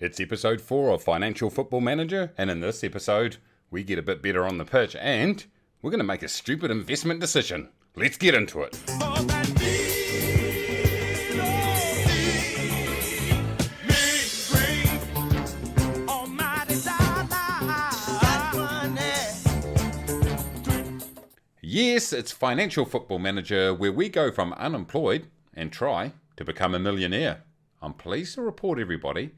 It's episode 4 of Financial Football Manager, and in this episode, we get a bit better on the pitch, and we're going to make a stupid investment decision. Let's get into it. Yes, it's Financial Football Manager, where we go from unemployed and try to become a millionaire. I'm pleased to report, everybody,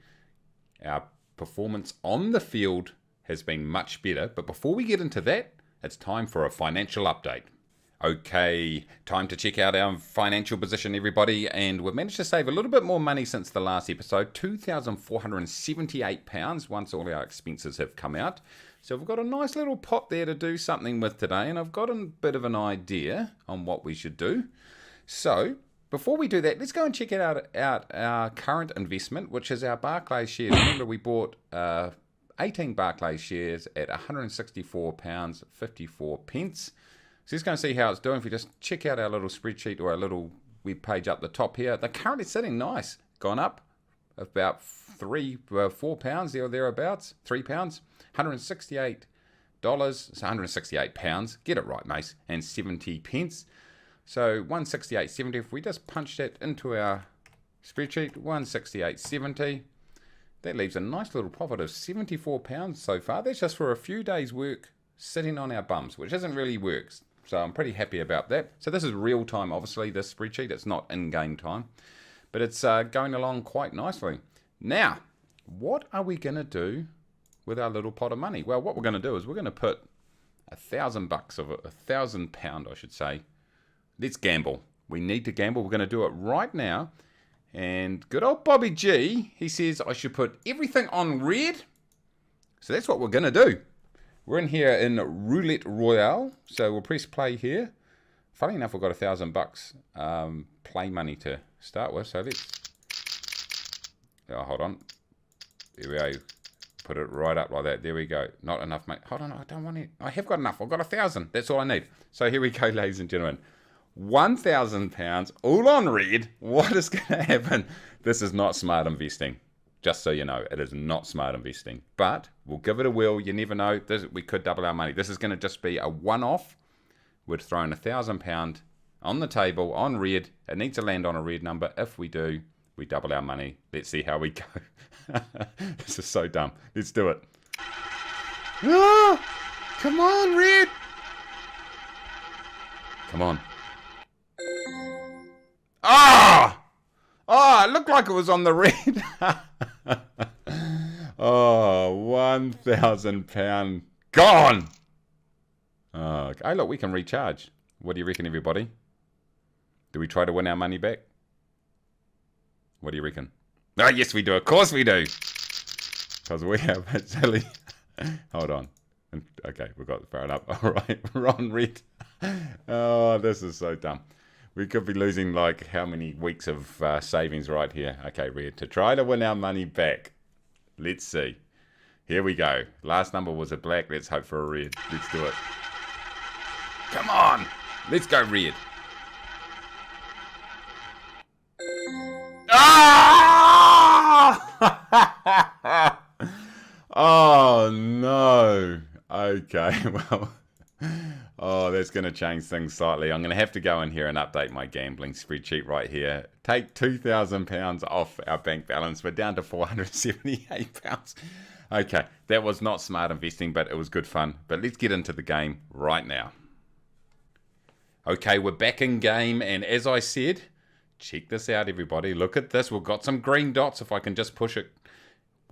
our performance on the field has been much better. But before we get into that, it's time for a financial update. Okay, time to check out our financial position, everybody. And we've managed to save a little bit more money since the last episode, £2,478 once all our expenses have come out. So we've got a nice little pot there to do something with today. And I've got a bit of an idea on what we should do. So before we do that, let's go and check out our current investment, which is our Barclays shares. Remember, we bought 18 Barclays shares at £164.54. So let's go and see how it's doing. If we just check out our little spreadsheet or our little web page up the top here, they're currently sitting nice. Gone up about £4 or thereabouts, £3, $168. So £168. Get it right, Mace. And 70 pence. So 168.70, if we just punch that into our spreadsheet, 168.70, that leaves a nice little profit of £74 so far. That's just for a few days' work sitting on our bums, which isn't really works. So I'm pretty happy about that. So this is real time, obviously, this spreadsheet. It's not in-game time, but it's going along quite nicely. Now, what are we going to do with our little pot of money? Well, what we're going to do is we're going to put £1,000 of it, £1,000, I should say. Let's gamble. We need to gamble. We're going to do it right now. And good old Bobby G, he says I should put everything on red. So that's what we're going to do. We're in here in Roulette Royale. So we'll press play here. Funny enough, we've got £1,000 play money to start with. So let's... Oh, hold on. There we go. Put it right up like that. There we go. Not enough, mate. Hold on. I don't want it. I have got enough. I've got 1,000. That's all I need. So here we go, ladies and gentlemen. £1,000 all on red. What is going to happen? This is not smart investing. Just so you know, it is not smart investing. But we'll give it a whirl. You never know. We could double our money. This is going to just be a one-off. We're throwing £1,000 on the table on red. It needs to land on a red number. If we do, we double our money. Let's see how we go. This is so dumb. Let's do it. Ah, come on, red. Come on. Ah! Oh, it looked like it was on the red. Oh, £1,000 gone. Oh, okay, look, we can recharge. What do you reckon, everybody? Do we try to win our money back? What do you reckon? Oh, yes, we do. Of course we do. Because we have actually... Hold on. Okay, we've got the phone up. All right, we're on red. Oh, this is so dumb. We could be losing like how many weeks of savings right here. Okay, red. To try to win our money back. Let's see. Here we go. Last number was a black. Let's hope for a red. Let's do it. Come on. Let's go red. Ah! Oh, no. Okay, well... Oh, that's going to change things slightly. I'm going to have to go in here and update my gambling spreadsheet right here. Take £2,000 off our bank balance. We're down to £478. Okay, that was not smart investing, but it was good fun. But let's get into the game right now. Okay, we're back in game, and as I said, check this out, everybody. Look at this. We've got some green dots. If I can just push it.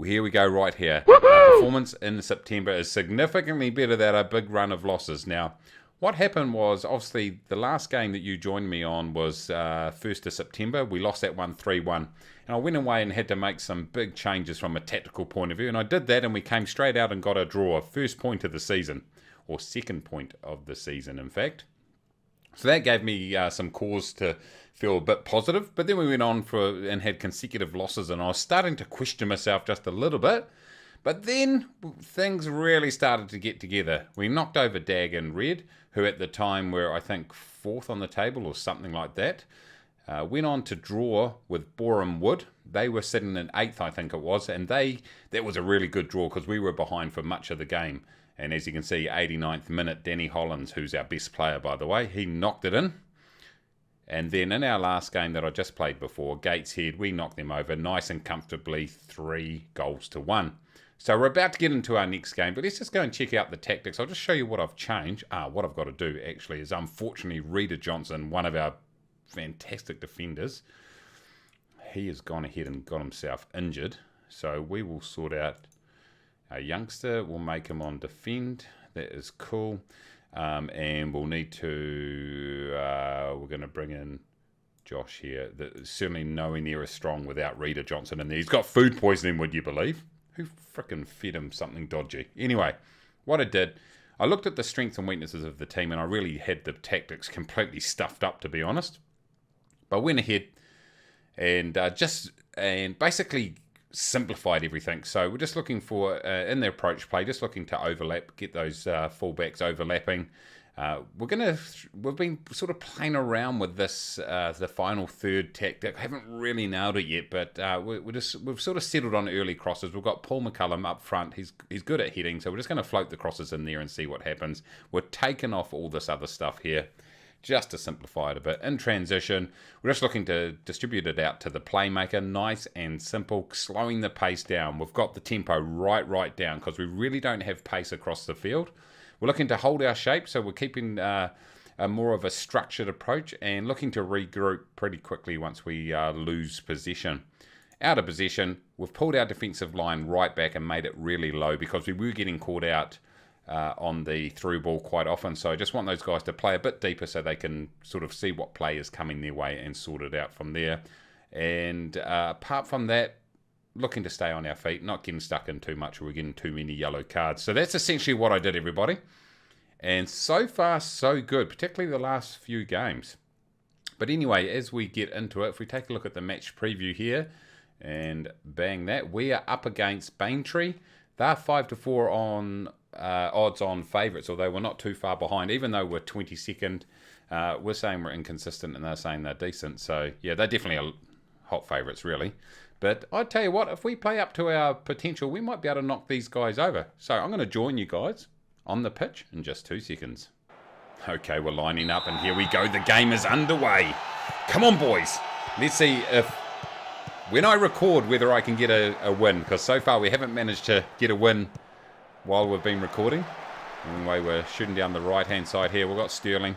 Here we go right here. Our performance in September is significantly better than our big run of losses. Now, what happened was, obviously, the last game that you joined me on was 1st of September. We lost that one 3-1. And I went away and had to make some big changes from a tactical point of view. And I did that, and we came straight out and got a draw. First point of the season. Or second point of the season, in fact. So that gave me some cause to feel a bit positive. But then we went on and had consecutive losses, and I was starting to question myself just a little bit. But then things really started to get together. We knocked over Dag and Red, who at the time were, I think, 4th on the table or something like that. Went on to draw with Boreham Wood. They were sitting in 8th, I think it was, and that was a really good draw because we were behind for much of the game. And as you can see, 89th minute, Danny Hollins, who's our best player, by the way, he knocked it in. And then in our last game that I just played before, Gateshead, we knocked them over nice and comfortably, 3-1. So we're about to get into our next game, but let's just go and check out the tactics. I'll just show you what I've changed. What I've got to do, actually, is unfortunately Reader Johnson, one of our fantastic defenders, he has gone ahead and got himself injured. So we will sort out our youngster. We'll make him on defend. That is cool. And we'll need to, we're going to bring in Josh here. Certainly nowhere near as strong without Reader Johnson in there. He's got food poisoning, would you believe? Who frickin' fed him something dodgy? Anyway, what I did, I looked at the strengths and weaknesses of the team, and I really had the tactics completely stuffed up, to be honest. But I went ahead and basically simplified everything. So we're just looking for, in the approach play, just looking to overlap, get those fullbacks overlapping. We've been sort of playing around with this, the final third tactic. I haven't really nailed it yet, but we've sort of settled on early crosses. We've got Paul McCullum up front. He's good at heading, so we're just going to float the crosses in there and see what happens. We're taking off all this other stuff here, just to simplify it a bit. In transition, we're just looking to distribute it out to the playmaker, nice and simple, slowing the pace down. We've got the tempo right down because we really don't have pace across the field. We're looking to hold our shape, so we're keeping a more of a structured approach and looking to regroup pretty quickly once we lose possession. Out of possession, we've pulled our defensive line right back and made it really low because we were getting caught out on the through ball quite often. So I just want those guys to play a bit deeper so they can sort of see what play is coming their way and sort it out from there. And apart from that, looking to stay on our feet, not getting stuck in too much or we're getting too many yellow cards. So that's essentially what I did, everybody. And so far, so good, particularly the last few games. But anyway, as we get into it, if we take a look at the match preview here, and bang that, we are up against Baintree. They're 5-4 on odds on favourites, although we're not too far behind, even though we're 22nd. We're saying we're inconsistent and they're saying they're decent. So, yeah, they're definitely hot favourites, really. But I'd tell you what, if we play up to our potential, we might be able to knock these guys over. So I'm going to join you guys on the pitch in just 2 seconds. Okay, we're lining up and here we go. The game is underway. Come on, boys. Let's see if, when I record, whether I can get a win. Because so far we haven't managed to get a win while we've been recording. Anyway, we're shooting down the right-hand side here. We've got Sterling.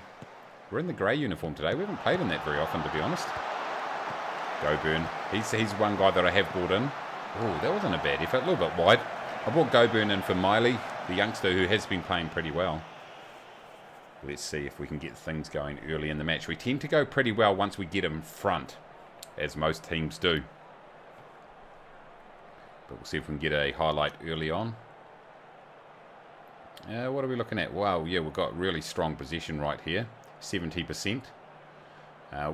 We're in the grey uniform today. We haven't played in that very often, to be honest. Goburn. He's one guy that I have brought in. Oh, that wasn't a bad effort. A little bit wide. I brought Goburn in for Miley, the youngster who has been playing pretty well. Let's see if we can get things going early in the match. We tend to go pretty well once we get in front, as most teams do. But we'll see if we can get a highlight early on. What are we looking at? Wow, yeah, we've got really strong possession right here. 70%.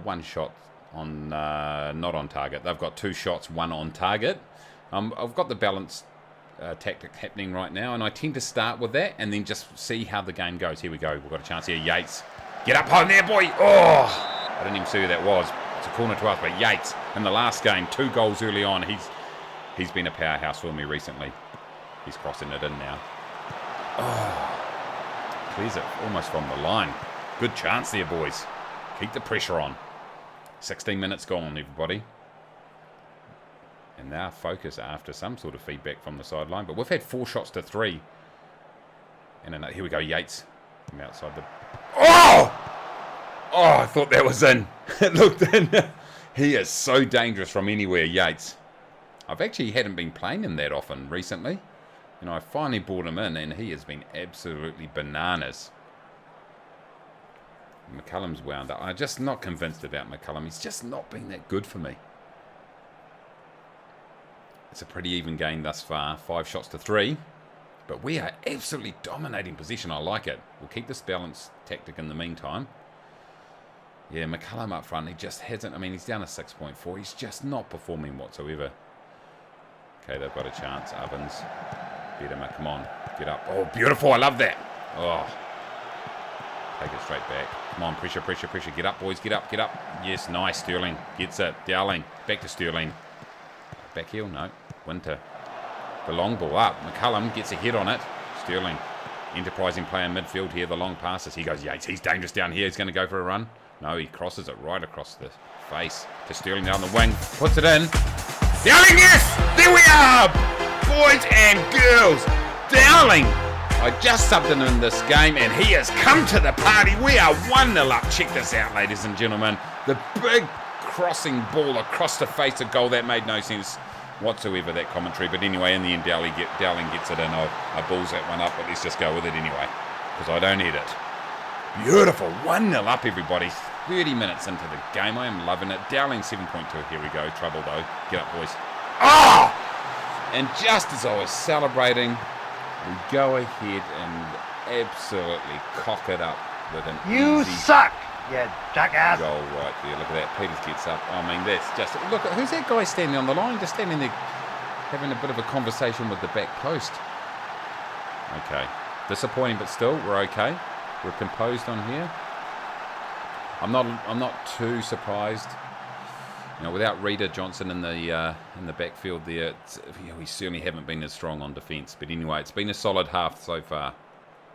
One shot on not on target. They've got 2 shots, 1 on target. I've got the balanced tactic happening right now, and I tend to start with that and then just see how the game goes. Here we go. We've got a chance here. Yates. Get up on there, boy. Oh, I didn't even see who that was. It's a corner to us, but Yates in the last game, 2 goals early on. He's been a powerhouse for me recently. He's crossing it in now. Oh, clears it almost from the line. Good chance there, boys. Keep the pressure on. 16 minutes gone, everybody. And now focus after some sort of feedback from the sideline. But we've had 4 shots to 3. And here we go, Yates from outside the... Oh! Oh, I thought that was in. It looked in. He is so dangerous from anywhere, Yates. I've actually hadn't been playing him that often recently. You know, I finally brought him in and he has been absolutely bananas. McCullum's wound up. I'm just not convinced about McCullum. He's just not been that good for me. It's a pretty even game thus far. 5 shots to 3. But we are absolutely dominating possession. I like it. We'll keep this balanced tactic in the meantime. Yeah, McCullum up front, he just hasn't... I mean, he's down to 6.4. He's just not performing whatsoever. Okay, they've got a chance. Ovens. Better, come on. Get up. Oh, beautiful. I love that. Oh. Take it straight back. Come on, pressure, pressure, pressure. Get up, boys. Get up, get up. Yes, nice. Sterling gets it. Dowling. Back to Sterling. Back heel? No. Winter. The long ball up. McCullum gets a hit on it. Sterling. Enterprising play in midfield here. The long passes. He goes, Yates. He's dangerous down here. He's going to go for a run. No, he crosses it right across the face to Sterling down the wing. Puts it in. Dowling, yes! There we are! Boys and girls. Dowling. I just subbed him in this game and he has come to the party. We are 1-0 up. Check this out, ladies and gentlemen. The big crossing ball across the face of goal. That made no sense whatsoever, that commentary. But anyway, in the end, Dowling gets it in. I balls that one up, but let's just go with it anyway, because I don't need it. Beautiful. 1-0 up, everybody. 30 minutes into the game. I am loving it. Dowling 7.2. Here we go. Trouble, though. Get up, boys. Oh! And just as I was celebrating, we go ahead and absolutely cock it up with an easy suck, you jackass. goal right there. Look at that. Peters gets up. I mean, that's just... Look, who's that guy standing on the line? Just standing there having a bit of a conversation with the back post. Okay. Disappointing, but still, we're okay. We're composed on here. I'm not too surprised. You know, without Reader Johnson in the backfield there, we certainly haven't been as strong on defence. But anyway, it's been a solid half so far.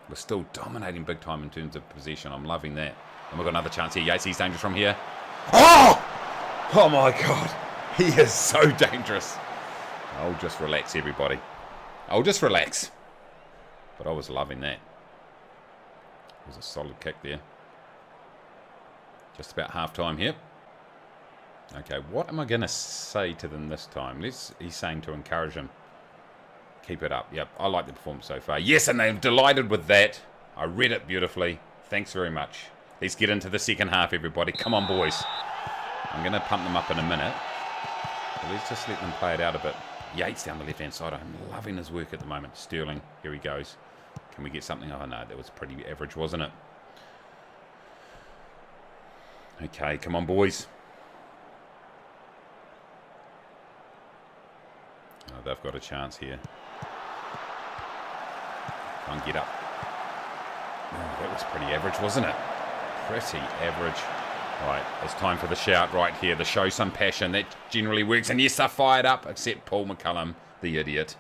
We're still dominating big time in terms of possession. I'm loving that. And we've got another chance here. Yates, he's dangerous from here. Oh! Oh my God. He is so dangerous. I'll just relax, everybody. I'll just relax. But I was loving that. It was a solid kick there. Just about half time here. Okay, what am I going to say to them this time? He's saying to encourage him. Keep it up. Yep, I like the performance so far. Yes, and they're delighted with that. I read it beautifully. Thanks very much. Let's get into the second half, everybody. Come on, boys. I'm going to pump them up in a minute. But let's just let them play it out a bit. Yates down the left-hand side. I'm loving his work at the moment. Sterling, here he goes. Can we get something? Oh, no, that was pretty average, wasn't it? Okay, come on, boys. Oh, they've got a chance here. Can't get up. Oh, that was pretty average, wasn't it? Pretty average. Right, it's time for the shout right here. The show some passion. That generally works. And yes, they're fired up, except Paul McCullum, the idiot.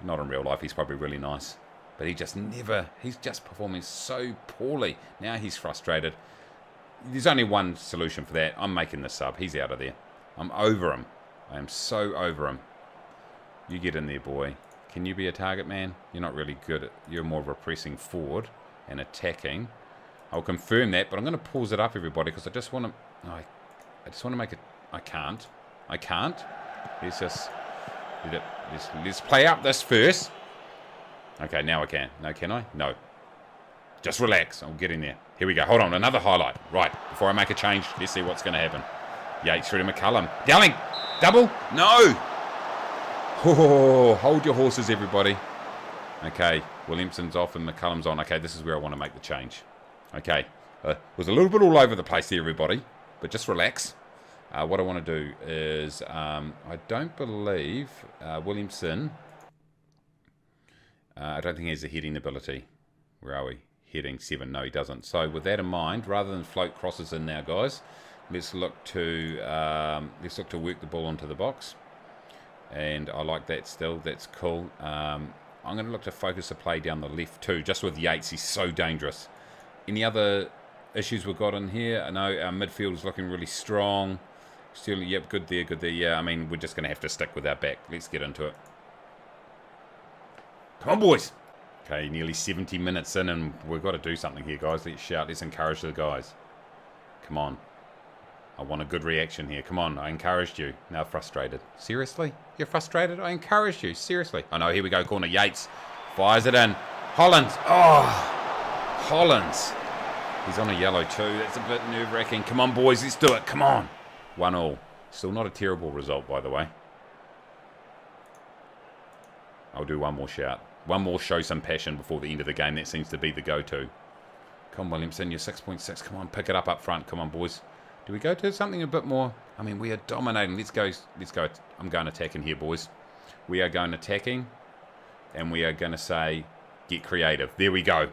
Not in real life. He's probably really nice. But he's just performing so poorly. Now he's frustrated. There's only one solution for that. I'm making the sub. He's out of there. I'm over him. I am so over him. You get in there, boy. Can you be a target man? You're not really good. You're more of a pressing forward and attacking. I'll confirm that, but I'm going to pause it up, everybody, because I just want to... I just want to make it... I can't. Let's just... Let's play up this first. Okay, now I can. No, can I? No. Just relax. I'll get in there. Here we go. Hold on. Another highlight. Right. Before I make a change, let's see what's going to happen. Yates through to McCullum. Dowling. Double. No. Oh, hold your horses, everybody. Okay. Williamson's off and McCullum's on. Okay, this is where I want to make the change. Okay. It was a little bit all over the place there, everybody. But just relax. What I want to do is... I don't believe Williamson... I don't think he has a heading ability. Where are we? Heading 7. No, he doesn't. So with that in mind, rather than float crosses in now, guys, let's look to work the ball onto the box. And I like that still. That's cool. I'm going to look to focus the play down the left too. Just with Yates, he's so dangerous. Any other issues we've got in here? I know our midfield is looking really strong. Still, yep, good there, good there. Yeah, I mean, we're just going to have to stick with our back. Let's get into it. Come on, boys. Okay, nearly 70 minutes in, and we've got to do something here, guys. Let's shout. Let's encourage the guys. Come on. I want a good reaction here. Come on. I encouraged you. Now frustrated. Seriously? You're frustrated? I encouraged you. Seriously. Oh, no. Here we go. Corner. Yates. Fires it in. Hollands. Oh. Hollands. He's on a yellow too. That's a bit nerve-wracking. Come on, boys. Let's do it. Come on. 1-1. Still not a terrible result, by the way. I'll do one more shout. One more show some passion before the end of the game. That seems to be the go-to. Come on, Williamson. You're 6.6. Come on. Pick it up front. Come on, boys. Do we go to something a bit more? I mean, we are dominating. Let's go. I'm going attacking here, boys. We are going attacking. And we are going to say, get creative. There we go.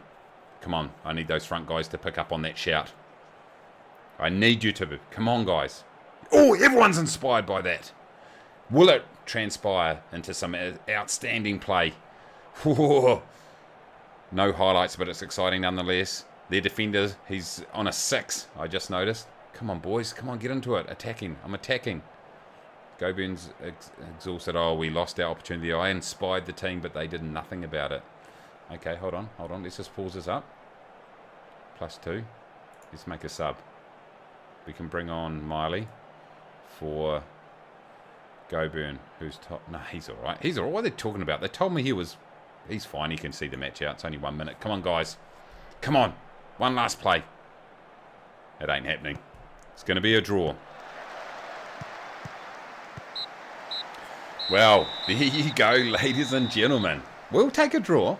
Come on. I need those front guys to pick up on that shout. I need you to. Come on, guys. Oh, everyone's inspired by that. Will it transpire into some outstanding play? Whoa. No highlights, but it's exciting nonetheless. Their defender, he's on a 6, I just noticed. Come on, boys. Come on, get into it. Attacking. I'm attacking. Goburn's exhausted. Oh, we lost our opportunity. I inspired the team, but they did nothing about it. Okay, hold on. Let's just pause this up. +2. Let's make a sub. We can bring on Miley for Goburn, who's top. No, he's all right. He's all right. What are they talking about? They told me he's fine. He can see the match out. It's only 1 minute. Come on, guys. Come on. One last play. It ain't happening. It's going to be a draw. Well, there you go, ladies and gentlemen. We'll take a draw.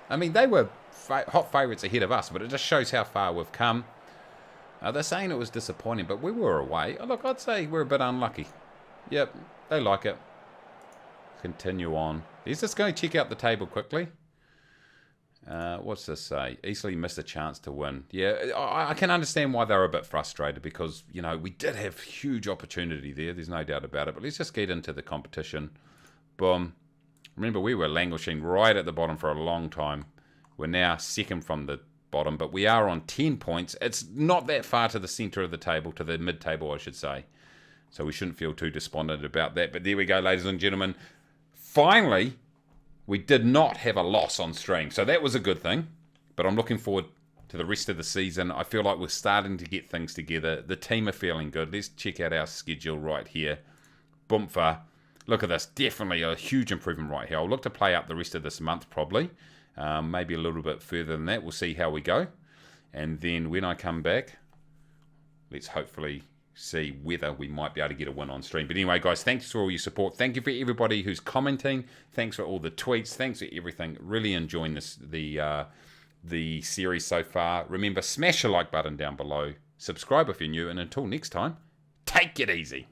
I mean, they were hot favourites ahead of us, but it just shows how far we've come. They're saying it was disappointing, but we were away. Look, I'd say we're a bit unlucky. Yep, they like it. Continue on. Let's just go check out the table quickly. What's this say? Easily missed a chance to win. Yeah, I can understand why they're a bit frustrated because, you know, we did have huge opportunity there. There's no doubt about it. But let's just get into the competition. Boom. Remember, we were languishing right at the bottom for a long time. We're now second from the bottom, but we are on 10 points. It's not that far to the centre of the table, to the mid-table, I should say. So we shouldn't feel too despondent about that. But there we go, ladies and gentlemen. Finally, we did not have a loss on stream. So that was a good thing. But I'm looking forward to the rest of the season. I feel like we're starting to get things together. The team are feeling good. Let's check out our schedule right here. Boomfa. Look at this. Definitely a huge improvement right here. I'll look to play up the rest of this month probably. Maybe a little bit further than that. We'll see how we go. And then when I come back, let's hopefully see whether we might be able to get a win on stream. But anyway, guys, thanks for all your support. Thank you for everybody who's commenting. Thanks for all the tweets. Thanks for everything. Really enjoying the series so far. Remember, smash the like button down below. Subscribe if you're new. And until next time, take it easy.